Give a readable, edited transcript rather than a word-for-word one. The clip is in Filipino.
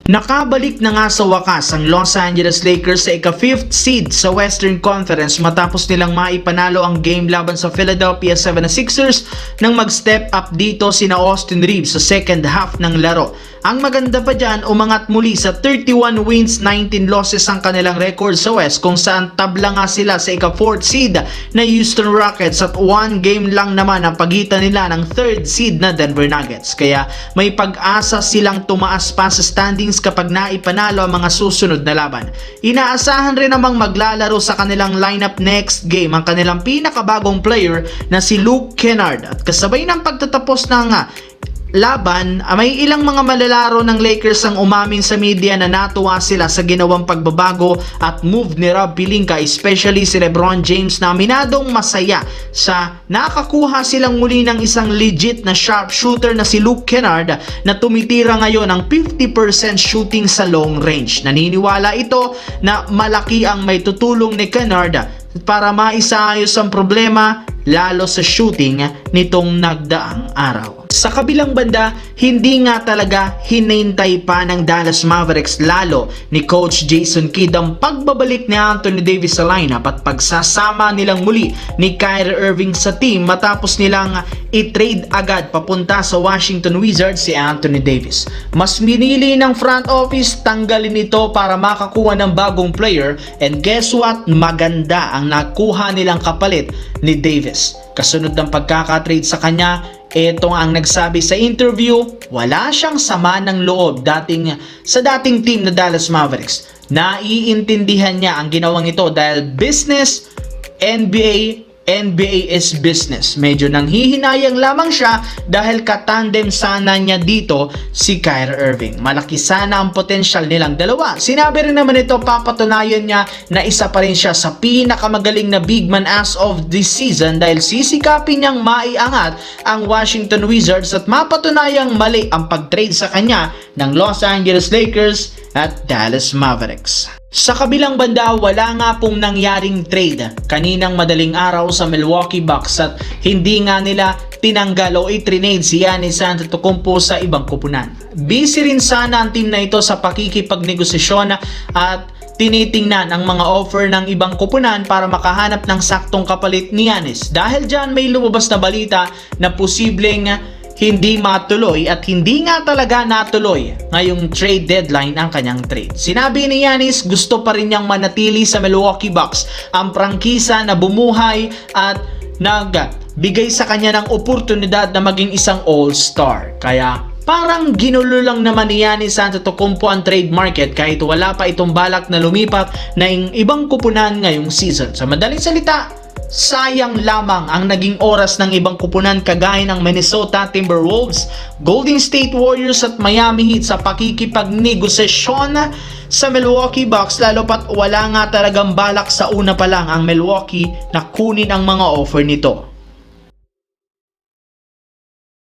Nakabalik na nga sa wakas ang Los Angeles Lakers sa ika-5th seed sa Western Conference matapos nilang maipanalo ang game laban sa Philadelphia 76ers nang mag-step up dito sina Austin Reeves sa second half ng laro. Ang maganda pa dyan, umangat muli sa 31 wins, 19 losses ang kanilang record sa West kung saan tabla nga sila sa ika-4th seed na Houston Rockets at 1 game lang naman ang pagitan nila ng 3rd seed na Denver Nuggets. Kaya may pag-asa silang tumaas pa sa standings kapag naipanalo ang mga susunod na laban. Inaasahan rin namang maglalaro sa kanilang lineup next game ang kanilang pinakabagong player na si Luke Kennard. At kasabay ng pagtatapos ng laban, may ilang mga malalaro ng Lakers ang umamin sa media na natuwa sila sa ginawang pagbabago at move ni Rob Pelinka, especially si LeBron James na aminadong masaya sa nakakuha silang muli ng isang legit na sharpshooter na si Luke Kennard na tumitira ngayon ng 50% shooting sa long range. Naniniwala ito na malaki ang may tutulong ni Kennard para maisaayos ang problema lalo sa shooting nitong nagdaang araw. Sa kabilang banda, hindi nga talaga hinintay pa ng Dallas Mavericks lalo ni Coach Jason Kidd ang pagbabalik ni Anthony Davis sa lineup at pagsasama nilang muli ni Kyrie Irving sa team matapos nilang i-trade agad papunta sa Washington Wizards si Anthony Davis. Mas minili ng front office tanggalin ito para makakuha ng bagong player, and guess what? Maganda ang nakuha nilang kapalit ni Davis. Kasunod ng pagkakatrade sa kanya, ito ang nagsabi sa interview, wala siyang sama ng loob sa dating team na Dallas Mavericks. Naiintindihan niya ang ginawang ito dahil business, NBA is business. Medyo nanghihinayang lamang siya dahil katandem sana niya dito si Kyrie Irving. Malaki sana ang potensyal nilang dalawa. Sinabi rin naman ito, papatunayan niya na isa pa rin siya sa pinakamagaling na big man as of this season dahil sisikapin niyang maiangat ang Washington Wizards at mapatunayang mali ang pag-trade sa kanya ng Los Angeles Lakers at Dallas Mavericks. Sa kabilang banda, wala nga pong nangyaring trade kaninang madaling araw sa Milwaukee Bucks at hindi nga nila tinanggal o i-trade si Giannis Antetokounmpo sa ibang koponan. Busy rin sana ang team na ito sa pakikipagnegosasyon at tinitingnan ang mga offer ng ibang koponan para makahanap ng saktong kapalit ni Giannis. Dahil dyan may lumabas na balita na posibleng hindi matuloy at hindi nga talaga natuloy ngayong trade deadline ang kanyang trade. Sinabi ni Giannis gusto pa rin niyang manatili sa Milwaukee Bucks, ang prangkisa na bumuhay at nagbigay sa kanya ng oportunidad na maging isang all-star. Kaya parang ginulo lang naman ni Giannis Antetokounmpo ang trade market kahit wala pa itong balak na lumipat na ibang kupunan ngayong season. Sa madaling salita, sayang lamang ang naging oras ng ibang kupunan kagaya ng Minnesota Timberwolves, Golden State Warriors at Miami Heat sa pakikipagnegosasyon sa Milwaukee Bucks, lalo pat wala nga talagang balak sa una pa lang ang Milwaukee na kunin ang mga offer nito.